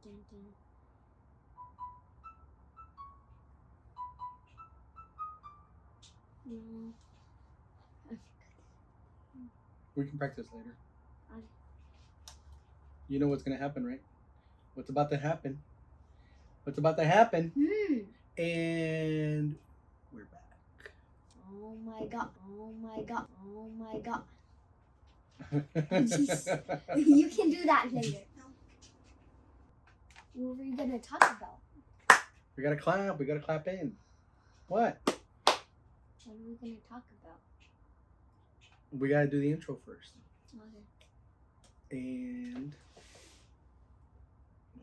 Dun, dun. No. I We can practice later. Okay. You know what's gonna happen, right? What's about to happen? What's about to happen? And we're back. Oh my god. Oh my god. Oh my god. You can do that later. What were you gonna talk about? We gotta clap. We gotta clap in. What? What are we gonna talk about? We gotta do the intro first. Okay. And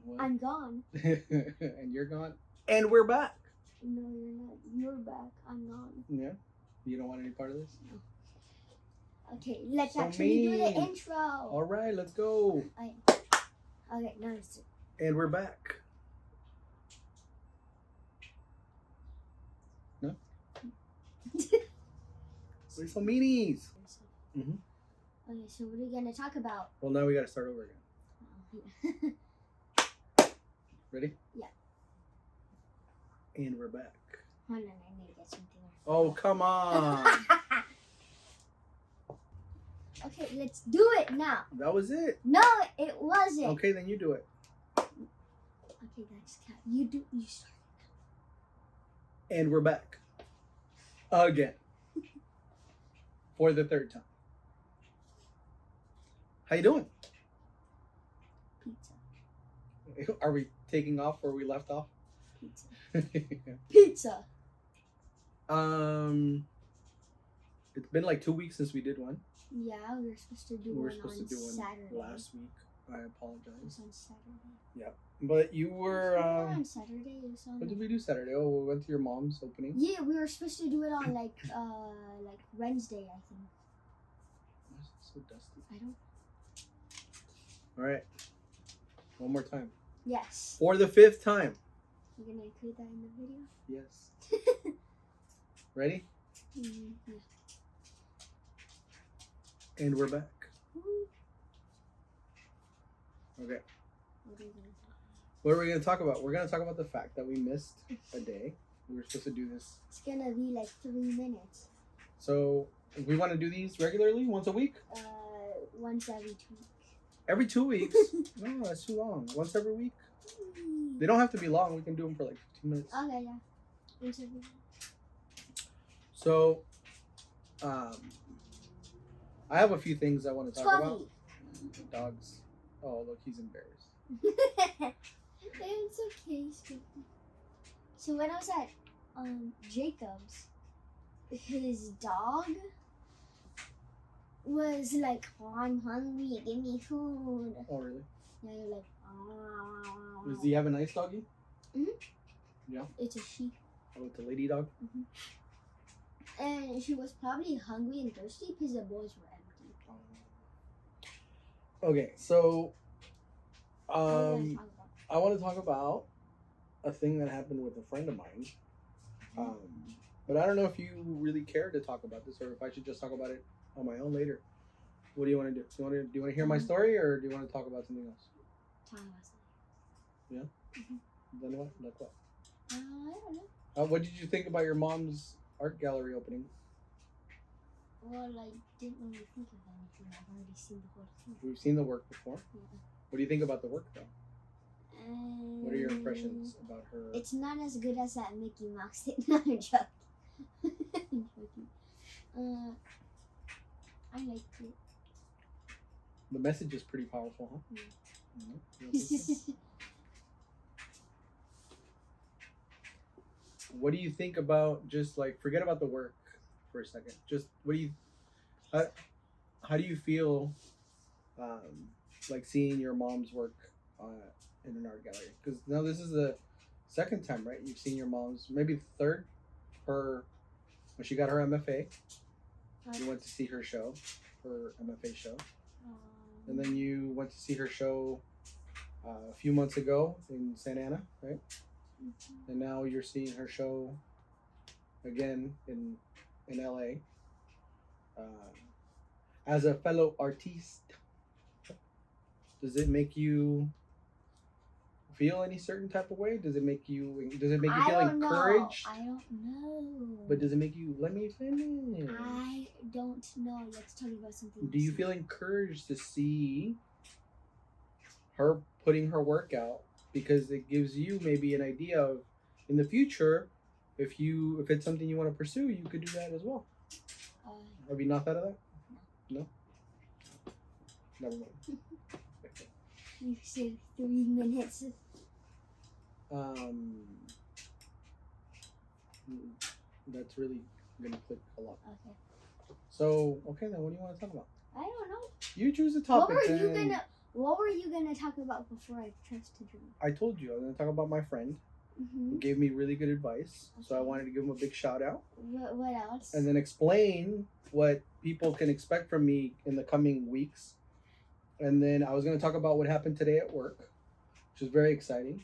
what? I'm gone. And you're gone. And we're back. No, you're not. You're back. I'm gone. Yeah. You don't want any part of this? No. Okay, let's So actually do the mean. intro. All right, let's go. Okay, no, it's And we're back. No? We're so meanies. Mm-hmm. Okay, so what are we gonna talk about? Well, now we gotta start over again. Oh, yeah. Ready? Yeah. And we're back. Hold on, I need to get something. Oh, come on. Okay, let's do it now. That was it. No, it wasn't. Okay, then you do it. Okay, that's cat. You start. And we're back. Again. For the 3rd time. How you doing? Pizza. Are we taking off where we left off? Pizza. Pizza. It's been like 2 weeks since we did one. Yeah, we were supposed to do We were one supposed on to do one Saturday. last week. I It apologize. was on Saturday. Yeah, but you were. On Saturday. It was on. What did we do Saturday? Oh, we went to your mom's opening. Yeah, we were supposed to do it on like Wednesday, I think. Why is it so dusty? I don't. All right. One more time. Yes. For the 5th time. You're gonna include that in the video? Yes. Ready? Yeah. And we're back. Woo. Okay. What are we gonna talk about? What are we going to talk about? We're going to talk about the fact that we missed a day. We were supposed to do this. It's gonna be like 3 minutes. So we want to do these regularly, once a week? Once every 2 weeks. Every 2 weeks? No, that's too long. Once every week? They don't have to be long. We can do them for like 15 minutes. Okay, yeah. Once every week. So, I have a few things I want to talk about. Dogs. Oh, look, he's embarrassed. It's okay, Scoopy. So when I was at Jacob's, his dog was like, "Oh, I'm hungry. Give me food." Oh, really? Yeah, you're like, "Ah." Does he have a nice doggy? Yeah. It's a sheep. Oh, it's a lady dog? And she was probably hungry and thirsty because the bowls were empty. Okay, so What are we gonna talk about? I want to talk about a thing that happened with a friend of mine. But I don't know if you really care to talk about this or if I should just talk about it on my own later. What do you want to do? Do you want to hear my story or do you want to talk about something else? Talk about something. Then what? Like what? I don't know. What did you think about your mom's art gallery opening? Well, I didn't really think of anything. I've already seen the whole thing. We've seen the work before. Yeah. What do you think about the work though? What are your impressions about her? It's not as good as that Mickey Mouse thing. No, I'm joking. I'm joking. I liked it. The message is pretty powerful, huh? Yeah. You don't think so? What do you think about just like forget about the work for a second? Just what do you how do you feel like seeing your mom's work in an art gallery? Because now this is the 2nd time, right? You've seen your mom's, maybe 3rd, her when she got her MFA. You went to see her show, her MFA show, and then you went to see her show a few months ago in Santa Ana, right? And now you're seeing her show again in LA. As a fellow artiste, does it make you feel any certain type of way? Does it make you? Does it make you I feel don't know. encouraged? I don't know. But does it make you? Let me finish. I don't know. Let's talk about something. Do you else. feel encouraged to see her putting her work out, because it gives you maybe an idea of in the future, if it's something you want to pursue, you could do that as well. Have you not thought of that? No. Never mind. You said 3 minutes. That's really gonna click a lot. Okay. So okay, then what do you want to talk about? I don't know. You choose a topic. What were you gonna talk about before I trusted you? I told you I was gonna talk about my friend. Mm-hmm. Who gave me really good advice. Okay. So I wanted to give him a big shout out. What else? And then explain what people can expect from me in the coming weeks. And then I was going to talk about what happened today at work, which is very exciting.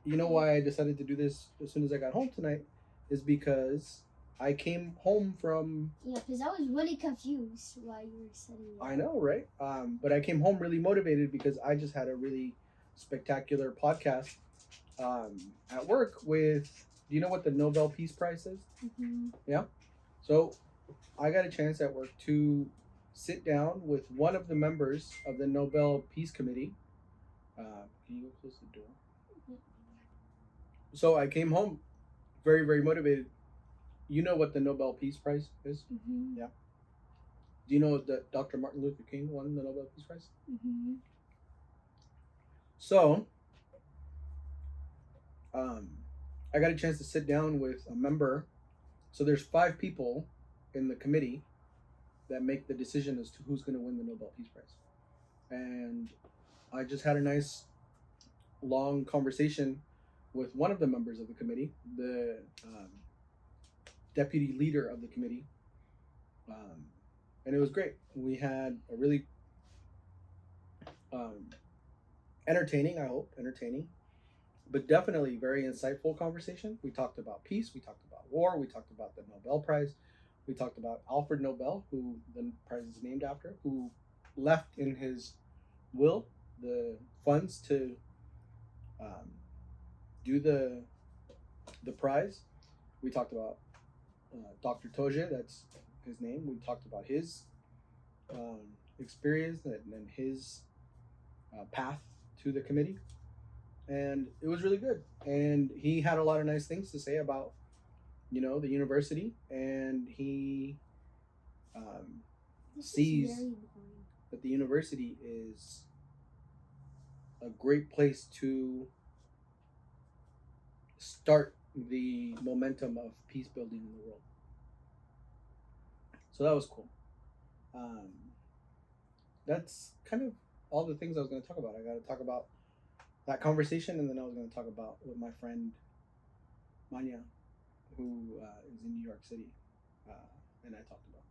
You know why I decided to do this as soon as I got home tonight is because I came home from... Yeah, because I was really confused why you were saying that. I know, right? But I came home really motivated because I just had a really spectacular podcast at work with... Do you know what the Nobel Peace Prize is? Mm-hmm. Yeah. So I got a chance at work to sit down with one of the members of the Nobel Peace Committee. Can you go close the door? Mm-hmm. So I came home very, very motivated. You know what the Nobel Peace Prize is? Mm-hmm. Yeah. Do you know that Dr. Martin Luther King won the Nobel Peace Prize? Mm-hmm. So I got a chance to sit down with a member. So there's 5 people in the committee that make the decision as to who's going to win the Nobel Peace Prize. And I just had a nice long conversation with one of the members of the committee, the deputy leader of the committee. And it was great. We had a really entertaining, but definitely very insightful conversation. We talked about peace, we talked about war, we talked about the Nobel Prize, we talked about Alfred Nobel, who the prize is named after, who left in his will the funds to do the prize. We talked about Dr. Toje, that's his name. We talked about his experience and his path to the committee. And it was really good. And he had a lot of nice things to say about, the university. And he sees that the university is a great place to start the momentum of peace building in the world. So that was cool. That's kind of all the things I was going to talk about. I got to talk about that conversation, and then I was going to talk about what my friend Manya, who is in New York City, and I talked about.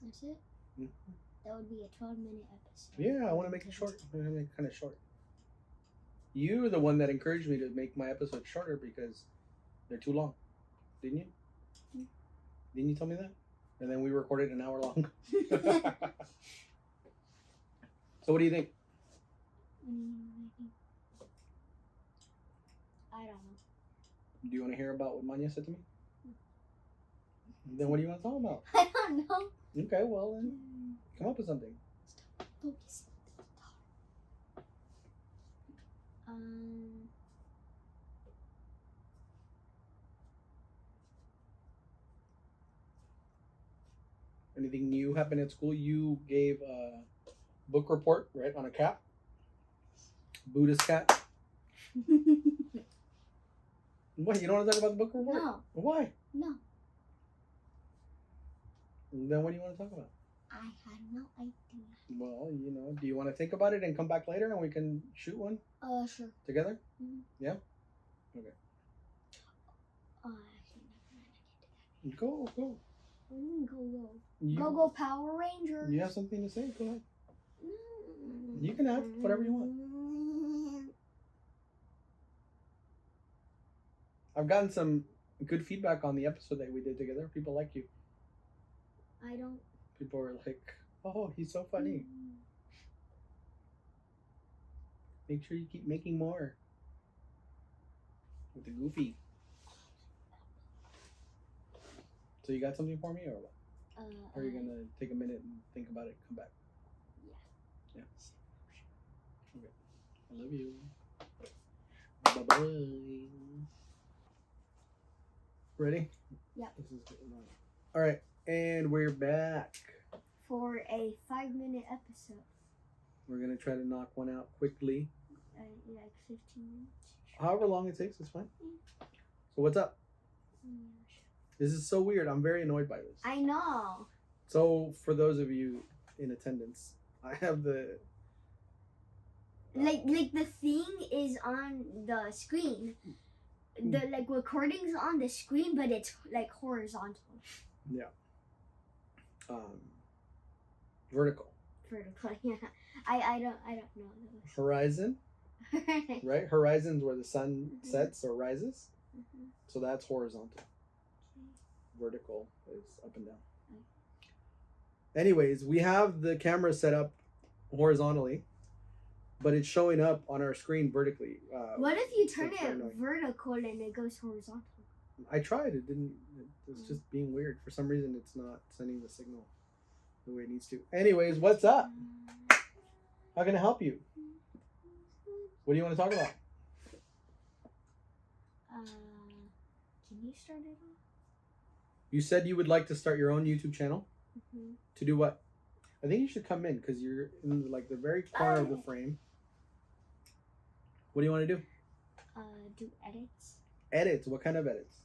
That's it? Mm-hmm. That would be a 12-minute episode. Yeah, I want to make it short. I want to make it kind of short. You're the one that encouraged me to make my episodes shorter because they're too long. Didn't you? Mm-hmm. Didn't you tell me that? And then we recorded an hour long. So what do you think? I don't know. Do you want to hear about what Manya said to me? Then what do you want to talk about? I don't know. Okay, well then, come up with something. Focus. Anything new happened at school? You gave a book report, right, on a cat? Buddhist cat? What, you don't want to talk about the book report? No. Why? No. Then what do you want to talk about? I had no idea. Well, do you want to think about it and come back later and we can shoot one? Sure. Together? Mm-hmm. Yeah? Okay. Actually, never mind. Go. Go Power Rangers. You have something to say? Go ahead. You can have whatever you want. I've gotten some good feedback on the episode that we did together. People like you. I don't. People were like, "Oh, he's so funny." Make sure you keep making more. With the Goofy. So you got something for me or what? Or are you gonna take a minute and think about it, come back? Yeah. Okay. I love you. Bye bye. Ready? Yeah. This is getting on. All right, and we're back for a 5-minute episode. We're gonna try to knock one out quickly. Like 15 minutes. However long it takes, it's fine. So what's up? This is so weird. I'm very annoyed by this. I know. So for those of you in attendance, I have the like the thing is on the screen. The like recording's on the screen, but it's like horizontal. Yeah. Vertical. Vertical. Yeah. I don't know those. Horizon. Right? Horizon's where the sun sets or rises. So that's horizontal. Vertical is up and down. Anyways, we have the camera set up horizontally, but it's showing up on our screen vertically. What if you turn it vertical and it goes horizontal? I tried. It didn't. It's just being weird. For some reason, it's not sending the signal the way it needs to. Anyways, what's up? How can I help you? What do you want to talk about? Can you start it off? You said you would like to start your own YouTube channel. Mm-hmm. To do what? I think you should come in because you're in like the very corner of the frame. What do you want to do? Do edits. Edits? What kind of edits?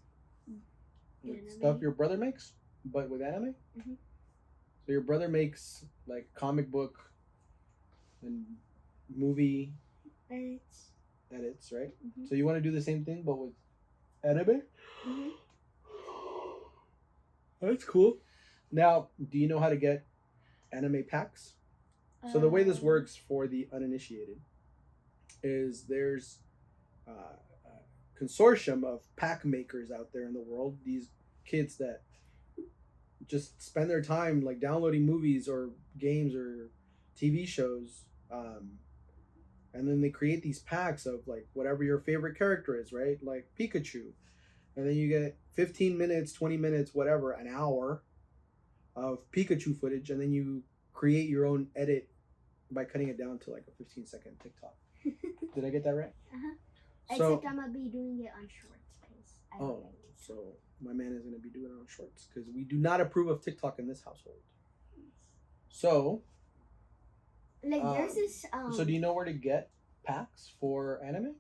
Like stuff your brother makes, but with anime? Mm-hmm. So your brother makes like comic book and movie edits, right? Mm-hmm. So you want to do the same thing but with anime? Mm-hmm. That's cool. Now, do you know how to get anime packs? So the way this works for the uninitiated is there's a consortium of pack makers out there in the world. These kids that just spend their time like downloading movies or games or TV shows, and then they create these packs of like whatever your favorite character is, right? Like Pikachu, and then you get 15 minutes, 20 minutes, whatever, an hour of Pikachu footage, and then you create your own edit by cutting it down to like a 15-second TikTok. Did I get that right? So, except I'm gonna be doing it on shorts. So my man is gonna be doing it on shorts because we do not approve of TikTok in this household. So, like there's this. So do you know where to get packs for anime?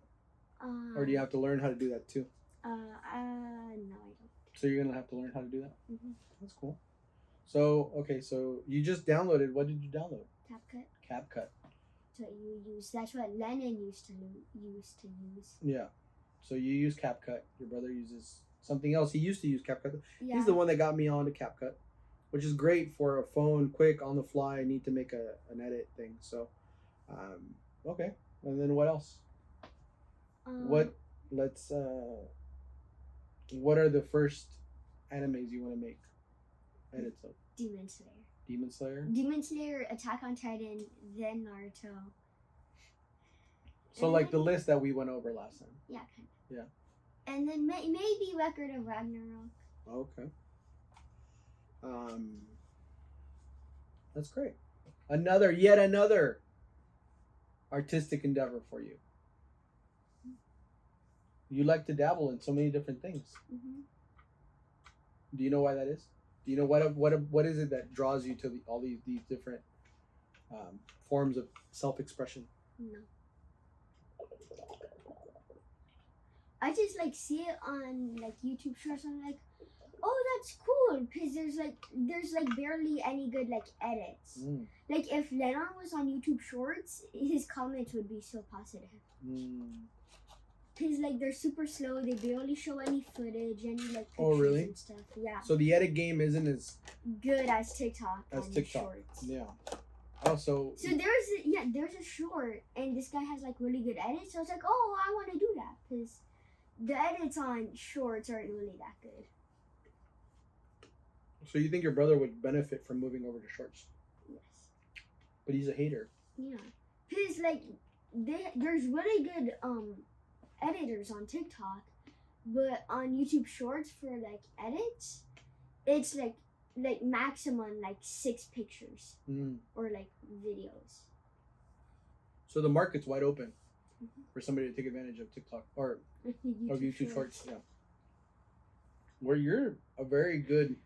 Or do you have to learn how to do that too? No, I don't. So you're gonna have to learn how to do that. Mm-hmm. That's cool. So okay, so you just downloaded. What did you download? CapCut. So you use. That's what Lennon used to use. Yeah. So you use CapCut. Your brother uses something else. He used to use CapCut. Yeah. He's the one that got me onto CapCut, which is great for a phone, quick, on the fly. I need to make an edit thing. So, okay. And then what else? What are the first animes you want to make edits of? Demon Slayer. Demon Slayer, Attack on Titan, then Naruto. So like the list that we went over last time. Yeah, kind of. Yeah. And then maybe Record of Ragnarok. Okay. That's great. Yet another artistic endeavor for you. You like to dabble in so many different things. Mm-hmm. Do you know why that is? Do you know what is it that draws you to all these different forms of self-expression? No. I just like see it on like YouTube shorts. I'm like, oh, that's cool, because there's barely any good like edits. Like if Lennon was on YouTube Shorts, his comments would be so positive. Because like they're super slow, they barely show any footage, any like pictures and stuff. Yeah. So the edit game isn't as good as TikTok. Shorts. Yeah. Also. So there's a short, and this guy has like really good edits. So I was like, oh, I want to do that because the edits on shorts aren't really that good. So you think your brother would benefit from moving over to shorts? Yes. But he's a hater. Yeah. Because like there's really good editors on TikTok, but on YouTube Shorts for like edits, it's like maximum like 6 pictures or like videos. So the market's wide open for somebody to take advantage of TikTok or of YouTube Shorts. Yeah. Where you're a very good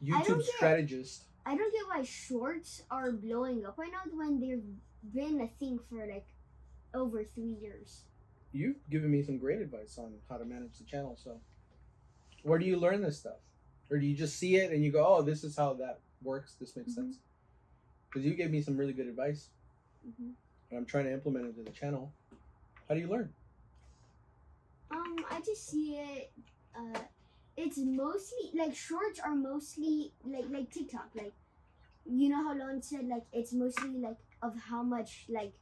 YouTube strategist. I don't get why shorts are blowing up right now when they've been a thing for like over 3 years. You've given me some great advice on how to manage the channel. So, where do you learn this stuff? Or do you just see it and you go, oh, this is how that works? This makes sense? Because you gave me some really good advice. And I'm trying to implement it to the channel. How do you learn? I just see it. It's mostly like shorts are mostly like TikTok. Like, you know how Lon said like it's mostly like of how much like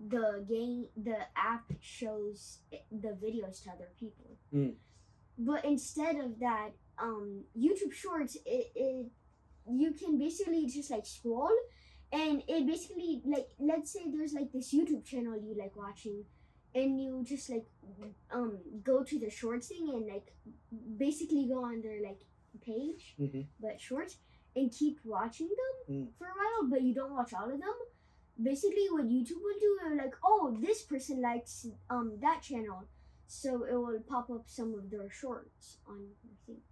the app shows the videos to other people. But instead of that, YouTube Shorts it you can basically just like scroll, and it basically like, let's say there's like this YouTube channel you like watching, and you just like go to the shorts thing and like basically go on their like page, but shorts, and keep watching them for a while, but you don't watch all of them. Basically what YouTube will do, they're like, oh, this person likes that channel, so it will pop up some of their shorts on your thing.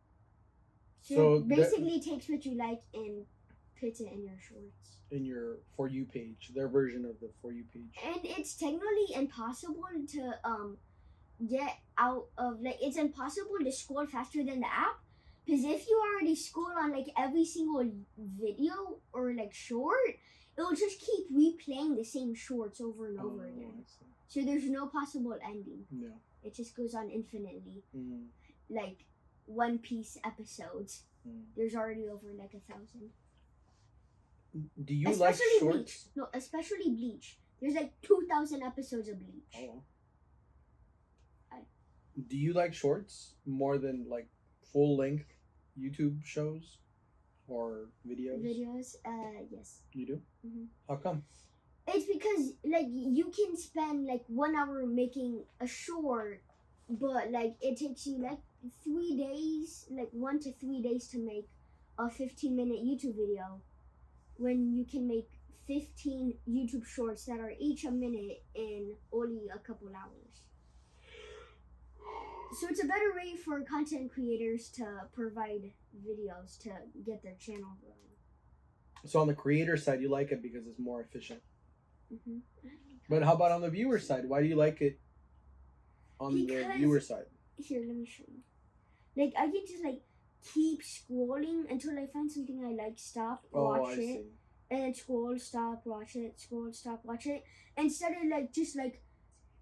So basically takes what you like and puts it in your shorts. In your For You page, their version of the For You page. And it's technically impossible to get out of, like, it's impossible to scroll faster than the app, because if you already scroll on like every single video or like short, it'll just keep replaying the same shorts over and over again. So there's no possible ending. Yeah. It just goes on infinitely. Like One Piece episodes. There's already over like 1,000. Do you like shorts? Bleach. No, especially Bleach. There's like 2,000 episodes of Bleach. Oh. Do you like shorts more than like full length YouTube shows or videos? Videos, yes. You do? How come? It's because like you can spend like 1 hour making a short, but like it takes you like 3 days, like 1 to 3 days to make a 15-minute YouTube video, when you can make 15 YouTube shorts that are each a minute in only a couple hours. So it's a better way for content creators to provide videos to get their channel growing. So on the creator side, you like it because it's more efficient. But how about on the viewer side? Why do you like it on the viewer side? Here, let me show you. Like, I can just like keep scrolling until I find something I like, stop, watch it, and then scroll, stop, watch it, scroll, stop, watch it. Instead of like just like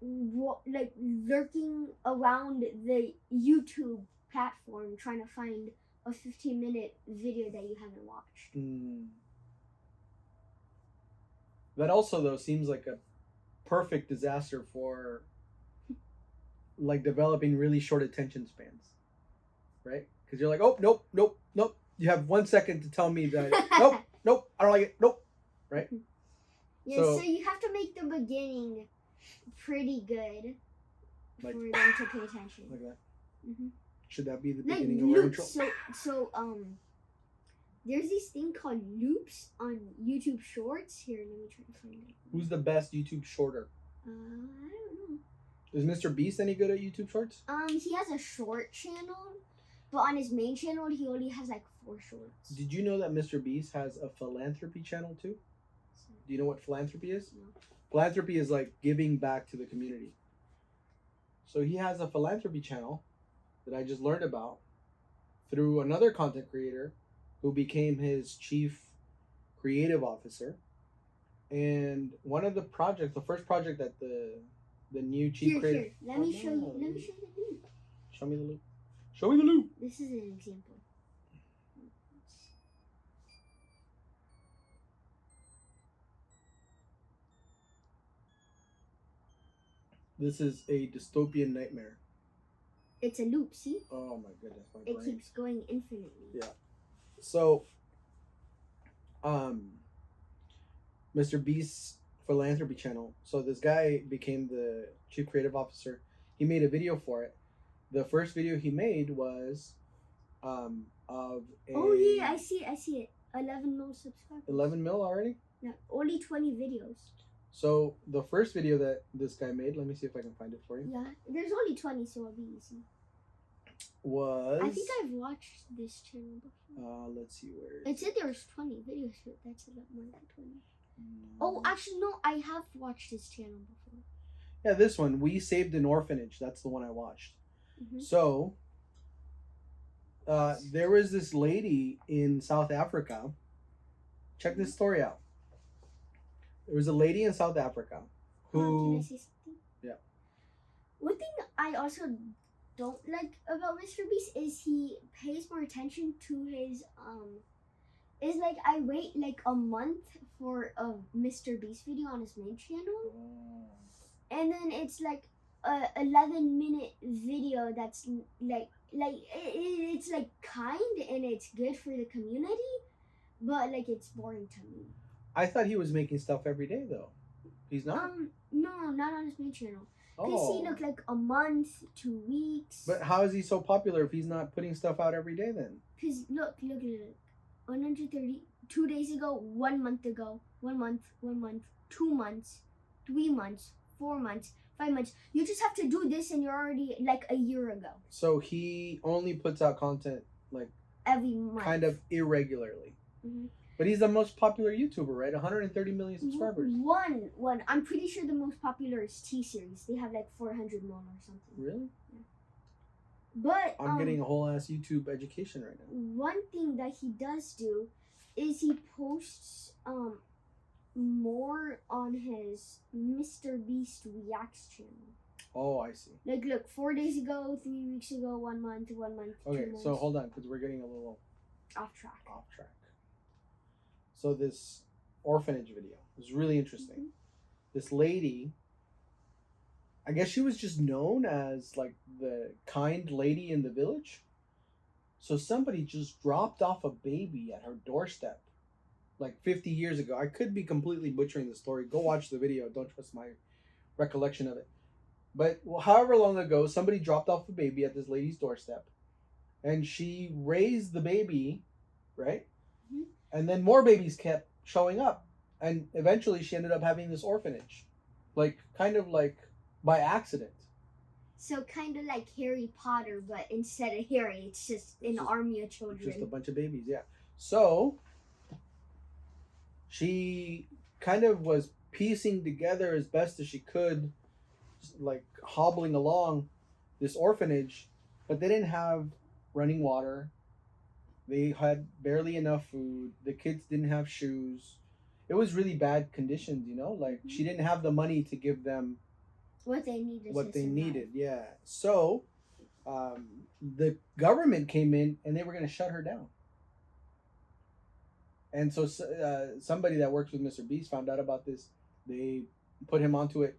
lurking around the YouTube platform trying to find a 15-minute video that you haven't watched. That also though seems like a perfect disaster for like developing really short attention spans, right? Because you're like, oh, nope. You have 1 second to tell me that nope, I don't like it, nope, right? Yeah, so you have to make the beginning pretty good for them to pay attention. Like that. Should that be the beginning of our intro? So there's this thing called loops on YouTube Shorts. Here, let me try to find it. Who's the best YouTube shorter? I don't know. Is Mr. Beast any good at YouTube Shorts? He has a short channel, but on his main channel, he only has like 4 shorts. Did you know that Mr. Beast has a philanthropy channel too? Do you know what philanthropy is? No. Philanthropy is like giving back to the community. So he has a philanthropy channel that I just learned about through another content creator who became his chief creative officer. And one of the projects, the first project that the new chief creative... Here, let me show you the loop. Show me the loop. Show me the loop. This is an example. This is a dystopian nightmare. It's a loop, see? Oh my goodness, my brain. It keeps going infinitely. Yeah. So, Mr. Beast's philanthropy channel. So this guy became the chief creative officer. He made a video for it. The first video he made was of a Oh yeah, I see it. 11 mil subscribers. 11 mil already? Yeah, only 20 videos. So the first video that this guy made, let me see if I can find it for you. Yeah, there's only 20, so it'll be easy. Was I think I've watched this channel before. Let's see where it said there was 20 videos, but that's a lot more than 20. No. Oh, actually no, I have watched this channel before. Yeah, this one, We Saved an Orphanage. That's the one I watched. Mm-hmm. So there was this lady in South Africa. Check this story out. There was a lady in South Africa who. Can I say something? Yeah. One thing I also don't like about Mr. Beast is he pays more attention to his is like I wait like a month for a Mr. Beast video on his main channel, and then it's like a 11-minute video that's like it's like kind and it's good for the community, but like it's boring to me. I thought he was making stuff every day though. He's not. No, not on his main channel. Because Oh. he looked like a month, 2 weeks. But how is he so popular if he's not putting stuff out every day then? Because look. 130, 2 days ago, 1 month ago, 1 month, 1 month, 2 months, 3 months, 4 months, 5 months. You just have to do this and you're already like a year ago. So he only puts out content like every month. kind of irregularly. Mm-hmm. But he's the most popular YouTuber, right? 130 million subscribers. One. I'm pretty sure the most popular is T-Series. They have like 400 million or something. Really? Yeah. But I'm getting a whole ass YouTube education right now. One thing that he does do is he posts more on his Mr. Beast Reacts channel. Oh, I see. Like, look, 4 days ago, 3 weeks ago, 1 month, 1 month, Okay, 2 months. so hold on, because we're getting a little off track. So this orphanage video was really interesting. Mm-hmm. This lady, I guess she was just known as like the kind lady in the village. So somebody just dropped off a baby at her doorstep like 50 years ago. I could be completely butchering the story. Go watch the video. Don't trust my recollection of it. But however long ago, somebody dropped off a baby at this lady's doorstep. And she raised the baby, right? Mm-hmm. And then more babies kept showing up. And eventually she ended up having this orphanage. Like, kind of like by accident. So kind of like Harry Potter, but instead of Harry, it's just an army of children. Just a bunch of babies, yeah. So she kind of was piecing together as best as she could, like hobbling along this orphanage, but they didn't have running water. They had barely enough food. The kids didn't have shoes. It was really bad conditions, you know? Like, she didn't have the money to give them what they needed. Yeah. So the government came in and they were going to shut her down. And so somebody that works with Mr. Beast found out about this. They put him onto it.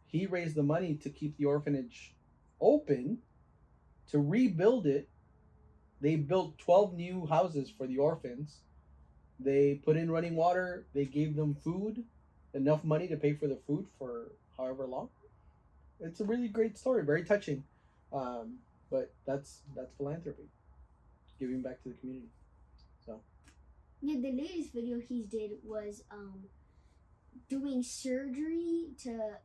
He raised the money to keep the orphanage open, to rebuild it. They built 12 new houses for the orphans. They put in running water. They gave them food, enough money to pay for the food for however long. It's a really great story, very touching. But that's philanthropy, giving back to the community. So yeah, the latest video he did was doing surgery to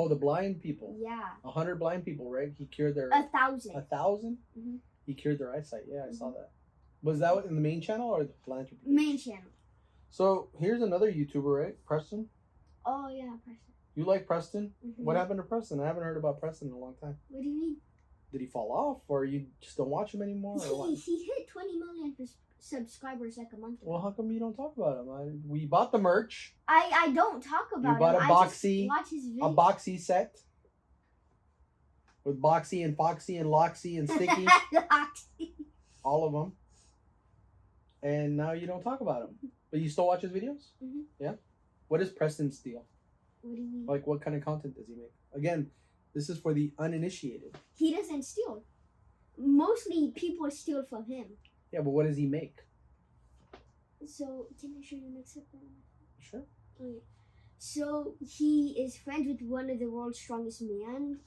the blind people. Yeah. 100 blind people, right? He cured their 1,000. 1,000? Mm-hmm. He cured their eyesight. Yeah, I saw that. Was that in the main channel or the philanthropy? Main channel. So here's another YouTuber, right? Preston. Oh yeah, Preston. You like Preston? Mm-hmm. What happened to Preston? I haven't heard about Preston in a long time. What do you mean? Did he fall off, or you just don't watch him anymore? Or what? He hit 20 million subscribers like a month ago. Well, how come you don't talk about him? We bought the merch. I don't talk about You bought him. a Boxy, I just watch his a videos. Boxy set with Boxy and Foxy and Loxy and Sticky, all of them. And now you don't talk about him, but you still watch his videos. Mm-hmm. Yeah. What does Preston steal? What do you mean? Like, what kind of content does he make? Again, this is for the uninitiated. He doesn't steal. Mostly people steal from him. Yeah, but what does he make? So, can I show you next up? Sure. Okay. So he is friends with one of the world's strongest men.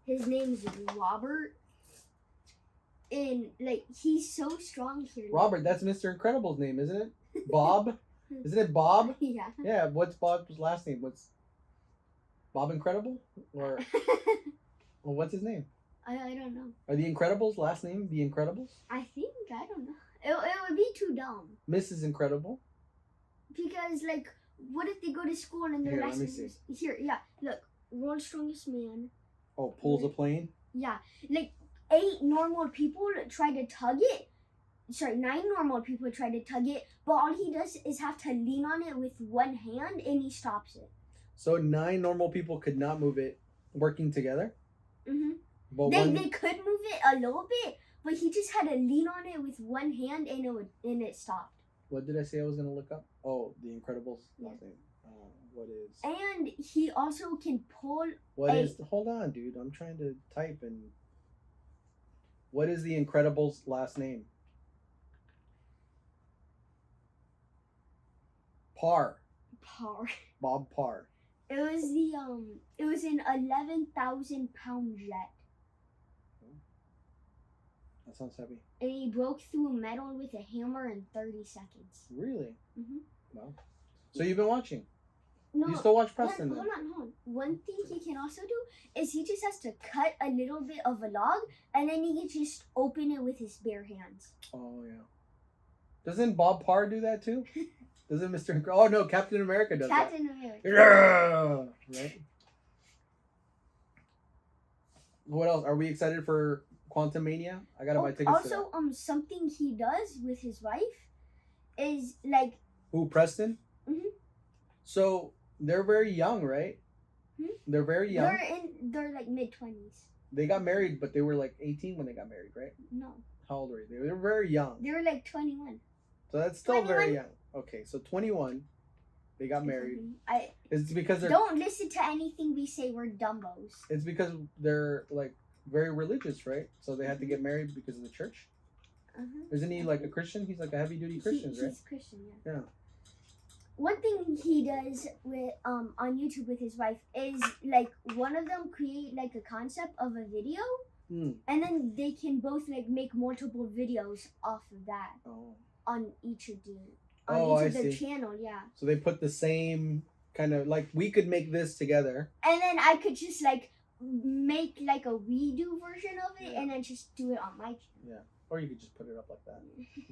His name's Robert. And like he's so strong here. Robert, that's Mr. Incredible's name, isn't it? Bob? Isn't it Bob? Yeah. Yeah, what's Bob's last name? What's Bob Incredible? Or well, what's his name? I don't know. Are the Incredibles last name The Incredibles? I don't know. It would be too dumb. Mrs. Incredible? Because like what if they go to school and their Here, let me lessons here, yeah, look, world's strongest man. Oh, pulls a plane? Yeah. Like 8 normal people try to tug it. Sorry, 9 normal people try to tug it, but all he does is have to lean on it with one hand and he stops it. So 9 normal people could not move it working together? Mm-hmm. But They could move it a little bit, but he just had to lean on it with one hand and it stopped. What did I say I was going to look up? Oh, The Incredibles last name. What is... And he also can pull... Hold on, dude. I'm trying to type and... What is The Incredibles' last name? Parr. Bob Parr. It was an 11,000-pound jet. That sounds heavy. And he broke through metal with a hammer in 30 seconds. Really? Mm-hmm. Wow. So you've been watching? No. You still watch Preston? Hold on. One thing he can also do is he just has to cut a little bit of a log and then he can just open it with his bare hands. Oh, yeah. Doesn't Bob Parr do that too? Doesn't Mr. Oh, no, Captain America does Captain America. Yeah! Right? What else? Are we excited for Quantum Mania? I gotta buy tickets also, to that. Something he does with his wife is like... Who, Preston? Mm-hmm. So, they're very young, right? Hmm? They're very young. They're like mid-20s. They got married, but they were like 18 when they got married, right? No. How old were they? They were very young. They were like 21. So that's still 21? very young. Okay, so 21, they got married. It's because they're... Don't listen to anything we say, we're dumbos. It's because they're like very religious, right? So they had to get married because of the church. Uh-huh. Isn't he like a Christian? He's like a heavy-duty Christian, right? He's Christian, yeah. Yeah. One thing he does with on YouTube with his wife is like one of them create like a concept of a video, and then they can both like make multiple videos off of that on each of their channel, yeah. So they put the same kind of like we could make this together, and then I could just like make like a redo version of it, and then just do it on my channel. Yeah, or you could just put it up like that.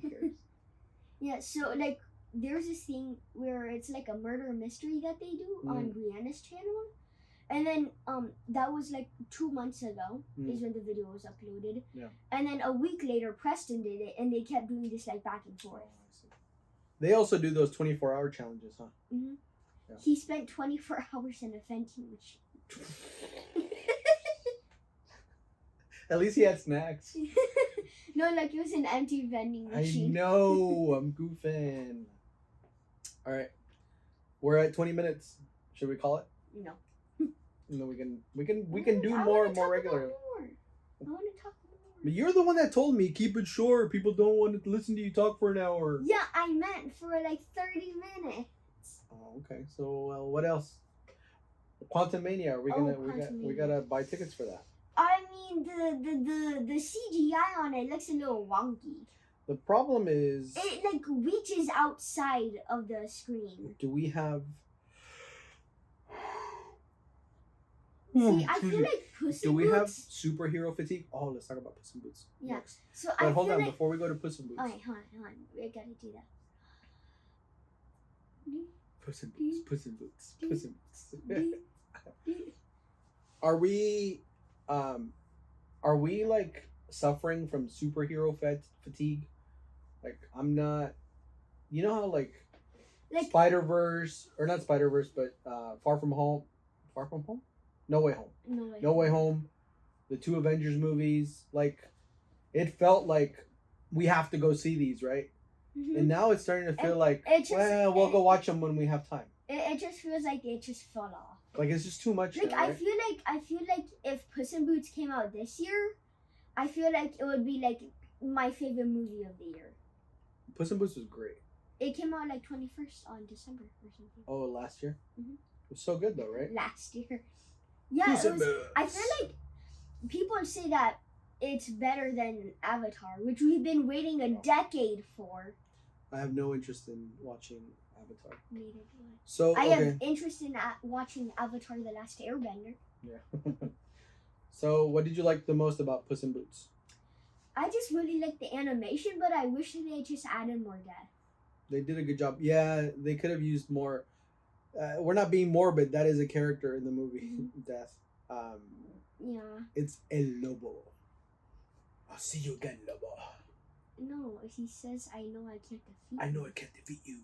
Who cares? Yeah, so like. There's this thing where it's like a murder mystery that they do on Brianna's channel. And then that was like 2 months ago is when the video was uploaded. Yeah. And then a week later Preston did it and they kept doing this like back and forth. They also do those 24-hour challenges, huh? Mm-hmm. Yeah. He spent 24 hours in a vending machine. At least he had snacks. No, like it was an empty vending machine. I know, I'm goofing. All right, we're at 20 minutes. Should we call it? No. No, we can do more regularly. I want to talk more. But you're the one that told me keep it short. People don't want to listen to you talk for an hour. Yeah, I meant for like 30 minutes. Oh, okay. So what else? Quantum Mania. Are we gonna we gotta buy tickets for that? I mean the CGI on it looks a little wonky. The problem is it like reaches outside of the screen. Do we have? See, I feel like Puss in Boots. Do we have superhero fatigue? Oh, let's talk about Puss in Boots. Yeah. Next. So but hold on, before we go to Puss in Boots. Alright, hold on. We gotta do that. Puss in Boots. Puss in Boots. Puss in Boots. Are we like suffering from superhero fatigue? Like I'm not. You know how like Spider-Verse or not Spider-Verse, but Far From Home. No Way Home. No Way Home. The 2 Avengers movies. Like it felt like we have to go see these, right? Mm-hmm. And now it's starting to feel we'll go watch them when we have time. It just feels like it just fell off. Like it's just too much. Like now, right? I feel like if Puss in Boots came out this year, I feel like it would be like my favorite movie of the year. Puss in Boots was great. It came out like 21st on December or something. Oh, last year. Mhm. It was so good though, right? Last year. Yeah, Puss it in was. Boots. I feel like people say that it's better than Avatar, which we've been waiting a decade for. I have no interest in watching Avatar. Neither do I. So I okay. have interest in watching Avatar: The Last Airbender. Yeah. So what did you like the most about Puss in Boots? I just really like the animation, but I wish they just added more death. They did a good job. Yeah, they could have used more. We're not being morbid. That is a character in the movie, Death. Yeah. It's El Lobo. I'll see you again, Lobo. No, he says, "I know I can't defeat." I know I can't defeat you,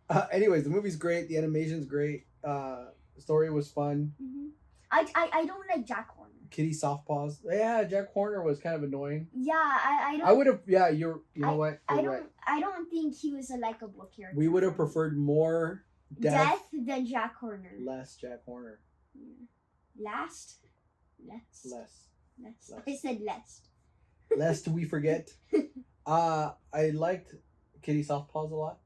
Lobo. Anyways, the movie's great. The animation's great. The story was fun. Mm-hmm. I don't like Jack Horner. Kitty Softpaws. Yeah, Jack Horner was kind of annoying. Yeah, I don't. I would have. Yeah, you know what? I don't think he was a likable character. We would have preferred more Death than Jack Horner. Less Jack Horner. Yeah. Less. I said less. Lest we forget. I liked Kitty Softpaws a lot.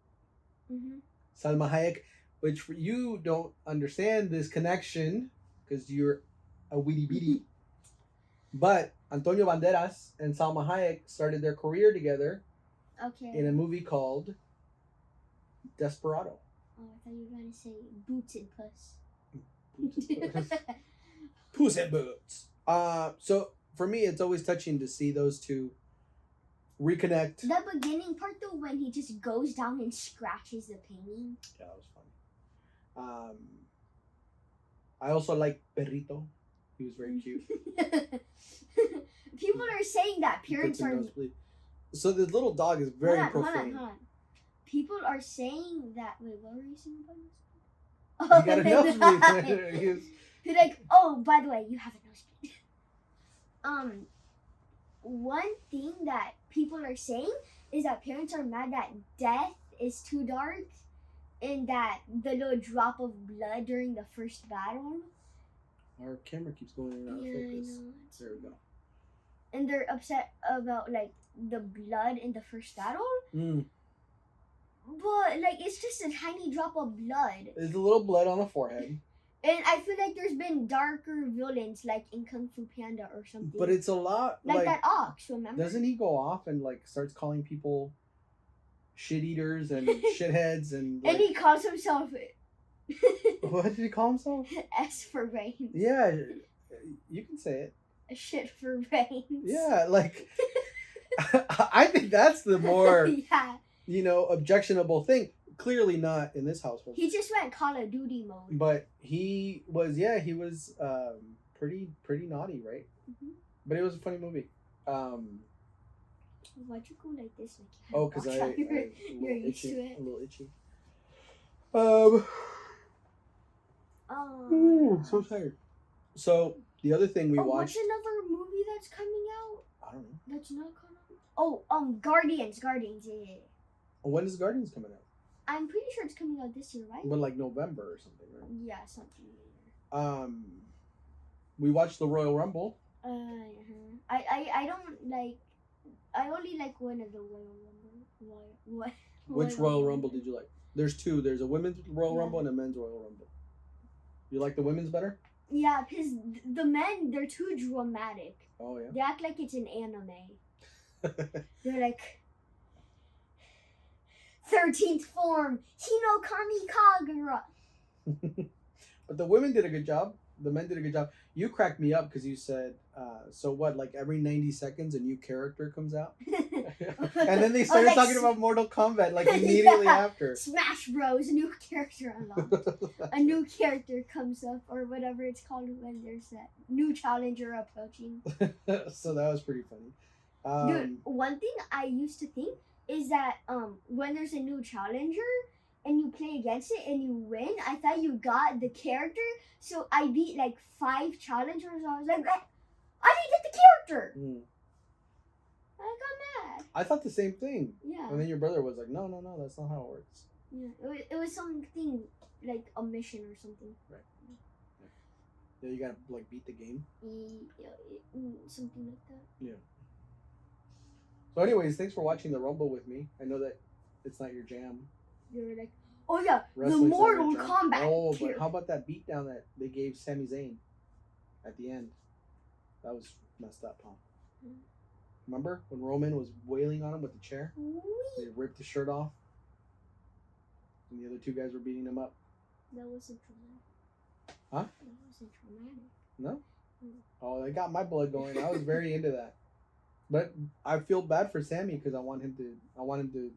Mm-hmm. Salma Hayek, which you don't understand this connection because you're a witty bitty. But Antonio Banderas and Salma Hayek started their career together. Okay. In a movie called Desperado. Oh, I thought you were gonna say Boots and Puss. Puss and Boots. So for me, it's always touching to see those two reconnect. The beginning part, though, when he just goes down and scratches the painting. Yeah, that was fun. I also like Perrito. He was very cute. People are saying that parents are. So this little dog is very profane. Hold on. People are saying that. Wait, what were you saying about this? Oh, you got a nosebleed. They're like, oh, by the way, you have a nosebleed. One thing that people are saying is that parents are mad that death is too dark, and that the little drop of blood during the first battle. Our camera keeps going in and out of focus. There we go. And they're upset about like the blood in the first battle. But like it's just a tiny drop of blood. There's a little blood on the forehead. And I feel like there's been darker villains like in Kung Fu Panda or something. But it's a lot like that ox, remember? Doesn't he go off and like starts calling people shit eaters and shitheads and and he calls himself what did he call himself? S for brains. Yeah, you can say it. Shit for brains. Yeah, like I think that's the more objectionable thing. Clearly not in this household. He just went Call of Duty mode. But he was pretty naughty, right? Mm-hmm. But it was a funny movie. Why'd you go like this? Like because you're used to it. A little itchy. So tired. So the other thing we watched. What's another movie that's coming out? I don't know. That's not coming out. Guardians, yeah. When is Guardians coming out? I'm pretty sure it's coming out this year, right? But like November or something, right? Yeah, something later. We watched the Royal Rumble. I don't like. I only like one of the Royal Rumble. Which Royal Rumble did you like? There's two. There's a women's Royal Rumble and a men's Royal Rumble. You like the women's better? Yeah, because the men, they're too dramatic. Oh, yeah? They act like it's an anime. They're like, 13th form, Hinokami Kagura. But the women did a good job. The men did a good job. You cracked me up because you said, so what, like every 90 seconds a new character comes out? And then they started talking about Mortal Kombat like immediately after. Smash Bros, a new character unlocked. A new character comes up, or whatever it's called when there's that new challenger approaching. So that was pretty funny. Dude, one thing I used to think is that when there's a new challenger and you play against it and you win, I thought you got the character. So I beat like 5 challengers. I was like, I didn't get the character. I got mad. I thought the same thing. Yeah. And then your brother was like, no, that's not how it works. Yeah, it was something like a mission or something. Right. Yeah, you gotta like beat the game. Something like that. Yeah. So, anyways, thanks for watching the Rumble with me. I know that it's not your jam. They were like, oh yeah, Wrestling's the not your Mortal jam. Kombat. Oh, tier. but how about that beatdown that they gave Sami Zayn at the end? That was messed up, huh? Remember when Roman was wailing on him with the chair? They ripped his shirt off, and the other two guys were beating him up. That wasn't traumatic. Huh? That wasn't traumatic. No? Oh, they got my blood going. I was very into that. But I feel bad for Sammy because I want him to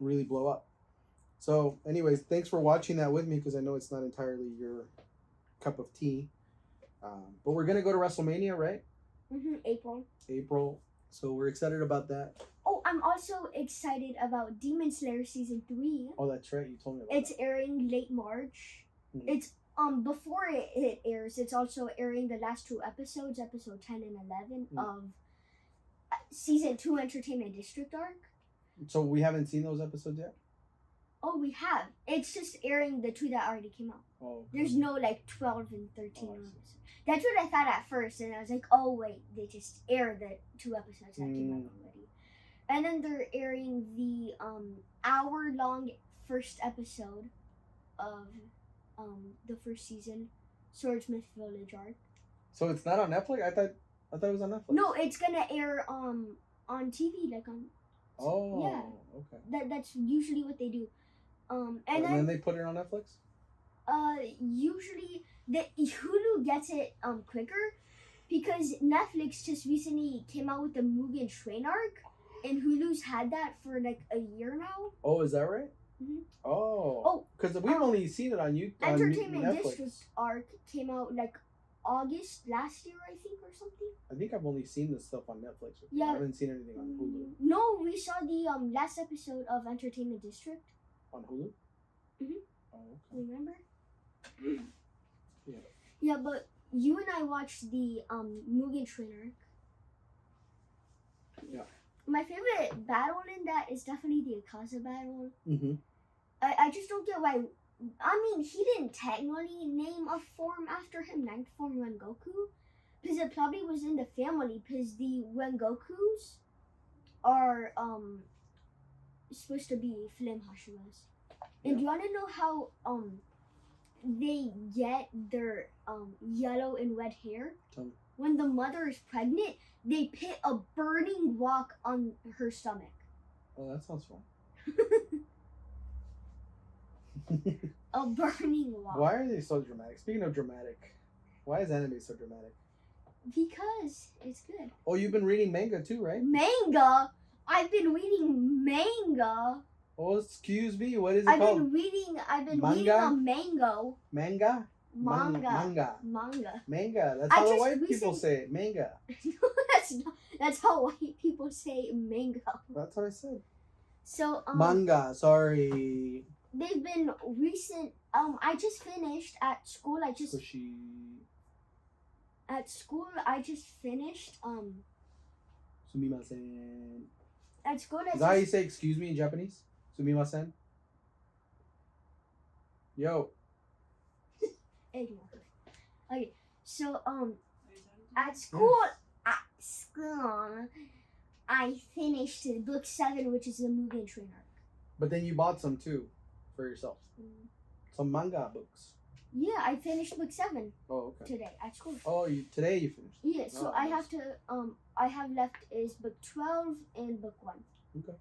really blow up. So, anyways, thanks for watching that with me because I know it's not entirely your cup of tea. But we're gonna go to WrestleMania, right? April. So we're excited about that. Oh, I'm also excited about Demon Slayer season 3. Oh, that's right. You told me about It's airing late March. Mhm. It's before it airs, it's also airing the last 2 episodes, episode 10 and 11 of season 2 Entertainment District arc. So we haven't seen those episodes yet? Oh, we have. It's just airing the 2 that already came out. Oh. Okay. There's no like 12 and 13 Oh, I see. episodes. That's what I thought at first, and I was like, oh wait, they just aired the 2 episodes that came out already. And then they're airing the hour-long first episode of the first season, Swordsmith Village arc. So it's not on Netflix? I thought it was on Netflix. No, it's gonna air on TV, like on. Oh. Yeah. Okay. That's usually what they do. And then they put it on Netflix? Usually the Hulu gets it quicker because Netflix just recently came out with the Mugen Train arc, and Hulu's had that for like a year now. Oh, is that right? Mhm. Oh. Because we've only seen it on YouTube. Entertainment District arc came out like August last year, I think, or something. I think I've only seen this stuff on Netflix. Yeah. I haven't seen anything on Hulu. No, we saw the last episode of Entertainment District. On Hulu? Mhm. Oh, okay. Remember? Yeah. Yeah, but you and I watched the Mugen Train arc. Yeah. My favorite battle in that is definitely the Akaza battle. Mm-hmm. I just don't get why. I mean, he didn't technically name a form after him, ninth form Rengoku, because it probably was in the family. Because the Rengokus are supposed to be Flame Hashiras. And do you want to know how they get their yellow and red hair? Tell me. When the mother is pregnant, they put a burning rock on her stomach. Oh, that sounds fun. A burning rock. Why are they so dramatic? Speaking of dramatic, why is anime so dramatic? Because it's good. Oh, you've been reading manga too, right? Manga? I've been reading manga. Oh, excuse me. What is it I've called? been reading Manga? a mango. Manga? Manga. Manga. That's I how the just white people say it. Manga. that's not, that's how white people say mango. That's what I said. So Manga. Sorry. they've been recent. I just finished at school. Squishy. At school. I just finished. Sumimasen. At school. Is that how you say excuse me in Japanese? Sumimasen. Yo. Ignore her. Okay. So at school. I finished book 7, which is the Mugen Train arc. But then you bought some too, for yourself. Some manga books. Yeah, I finished book 7 Oh, okay. today at school. Oh, today you finished. Yeah, so Oh, I nice. have to I have left is book 12 and book 1. Okay.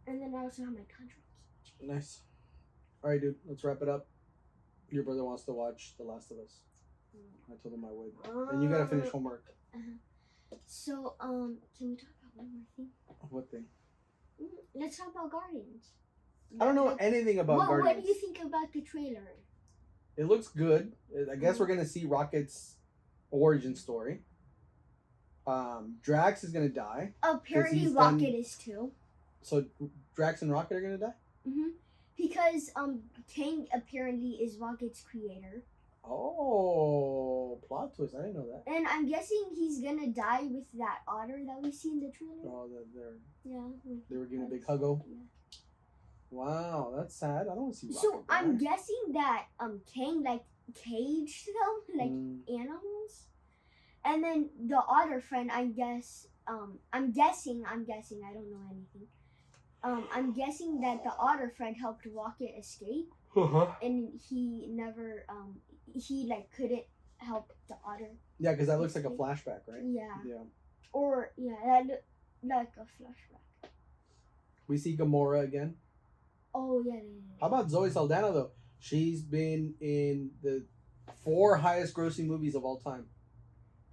And then I also have my contracts. Nice. All right, dude. Let's wrap it up. Your brother wants to watch The Last of Us. I told him I would. And you gotta finish homework. So can we talk about one more thing? What thing? Let's talk about Guardians. I don't know anything about Guardians. What do you think about the trailer? It looks good. I guess we're gonna see Rocket's origin story. Drax is gonna die. Apparently, he's Rocket done- is too. So Drax and Rocket are gonna die? Because Kang apparently is Rocket's creator. Oh, plot twist. I didn't know that. And I'm guessing he's gonna die with that otter that we see in the trailer. Oh, Yeah. they were giving a big huggo. Yeah. Wow, that's sad. I don't want to see Rocket So I'm die. guessing that Kang like caged them like animals, and then the otter friend I guess I'm guessing, I don't know anything. I'm guessing that the otter friend helped Rocket escape, and he never, he like couldn't help the otter. Yeah, because that looks like a flashback, right? Yeah. Yeah. Or yeah, that looked like a flashback. We see Gamora again. Oh yeah. How about Zoe Saldana though? She's been in the 4 highest grossing movies of all time.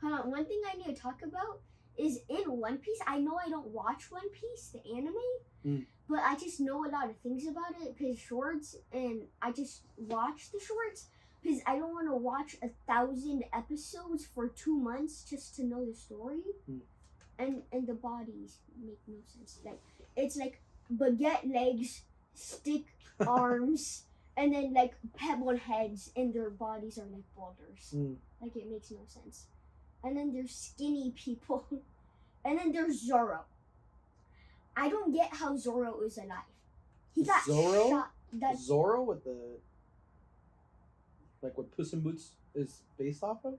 Hold on, one thing I need to talk about is in One Piece. I know I don't watch One Piece, the anime, but I just know a lot of things about it because shorts, and I just watch the shorts because I don't want to watch 1,000 episodes for 2 months just to know the story. And the bodies make no sense. Like it's like baguette legs, stick arms, and then like pebble heads, and their bodies are like boulders. Like it makes no sense. And then there's skinny people, and then there's Zoro. I don't get how Zoro is alive. He got shot. Zoro with the like what Puss in Boots is based off of.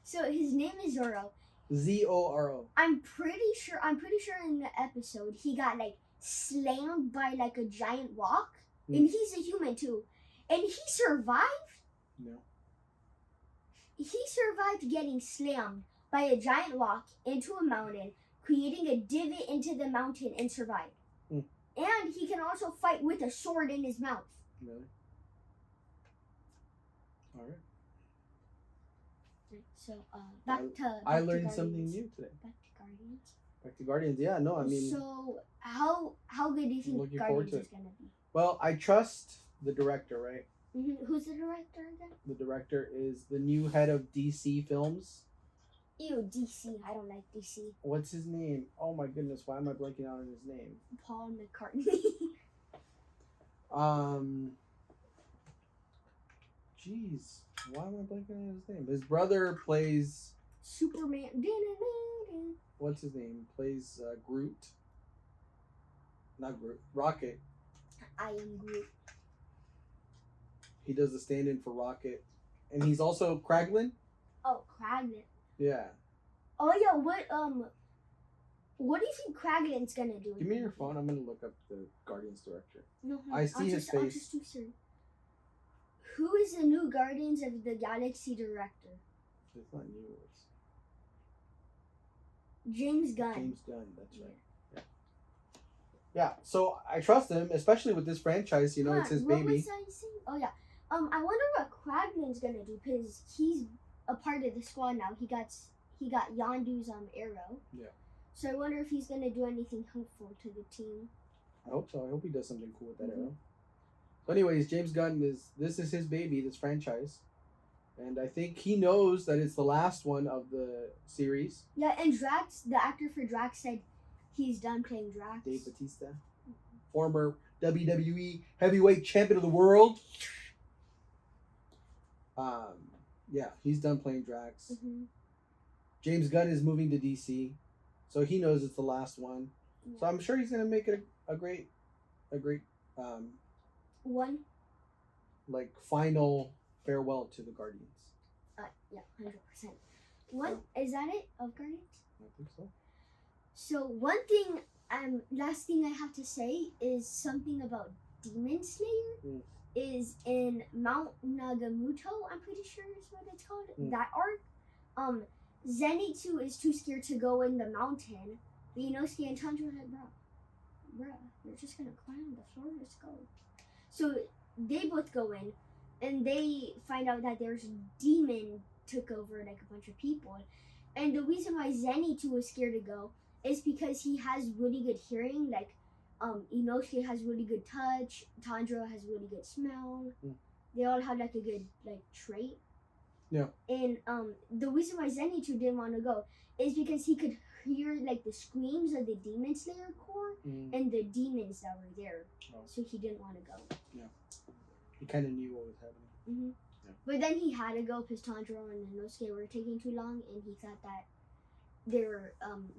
So his name is Zoro. Zoro. I'm pretty sure in the episode he got like slammed by like a giant rock, and he's a human too, and he survived. No. He survived getting slammed by a giant rock into a mountain, creating a divot into the mountain, and survived. And he can also fight with a sword in his mouth. Really? All right. So back to I learned something new today. Back to Guardians. Back to Guardians. Yeah, no, I mean. So how good do you think Guardians is gonna be? Well, I trust the director, right? Who's the director again? The director is the new head of DC Films. Ew, DC. I don't like DC. What's his name? Oh my goodness, why am I blanking out on his name? Paul McCartney. Jeez, why am I blanking on his name? His brother plays Superman. What's his name? Plays Groot. Not Groot. Rocket. I am Groot. He does the stand-in for Rocket, and he's also Kraglin. Oh, Kraglin. Yeah. Oh yeah. What do you think Kraglin's gonna do? Give me your phone. I'm gonna look up the Guardians director. No, I see his face. I'll just do certain. Who is the new Guardians of the Galaxy director? It's not new. It's James Gunn. James Gunn. That's right. Yeah, so I trust him, especially with this franchise. You know, it's his baby. What was I saying? Oh yeah. I wonder what Kraglin's gonna do because he's a part of the squad now. He got Yondu's arrow. Yeah. So I wonder if he's gonna do anything helpful to the team. I hope so. I hope he does something cool with that arrow. So, anyways, James Gunn this is his baby, this franchise, and I think he knows that it's the last one of the series. Yeah, and Drax, the actor for Drax, said he's done playing Drax. Dave Bautista, former WWE heavyweight champion of the world. Yeah, he's done playing Drax. James Gunn is moving to DC, so he knows it's the last one. Yeah. So I'm sure he's gonna make it a great one. Like final farewell to the Guardians. Yeah, 100%. What is that it of Guardians? I think so. So one thing, last thing I have to say is something about Demon Slayer. Is in Mount Nagamuto, I'm pretty sure is what it's called. That arc. Zenitsu is too scared to go in the mountain. But Inosuke and Tanjiro are like, bruh, you're just gonna climb the floor, let's go. So they both go in, and they find out that there's a demon took over like a bunch of people. And the reason why Zenitsu was scared to go is because he has really good hearing, like Inosuke has really good touch, Tanjiro has really good smell. They all have like a good like trait. Yeah. And the reason why Zenitsu didn't want to go is because he could hear like the screams of the Demon Slayer Corps and the demons that were there. So he didn't want to go. Yeah. He kind of knew what was happening. Yeah. But then he had to go because Tanjiro and Inosuke were taking too long, and he thought that they were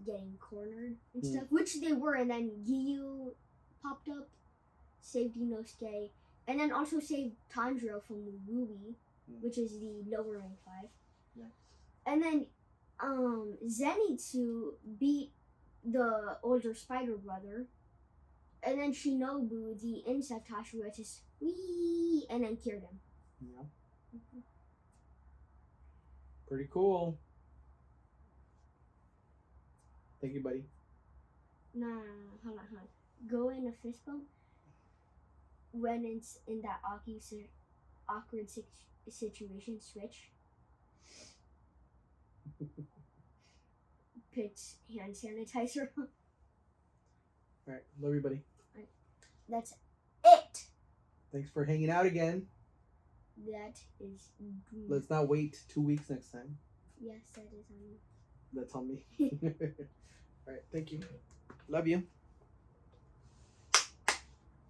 getting cornered and stuff, which they were. And then Giyu popped up, saved Inosuke, and then also saved Tanjiro from Rui, which is the lower rank 5. Yeah. And then Zenitsu beat the older spider brother, and then Shinobu, the insect Hashira, just wee and then cured him. Yeah. Pretty cool. Thank you, buddy. Nah, hold on. Go in a fist bump when it's in that awkward situation. Switch. Puts hand sanitizer on. Alright, love you, buddy. Right. That's it. Thanks for hanging out again. That is good. Let's not wait 2 weeks next time. Yes, that is on me. That's on me. Alright, thank you. Love you.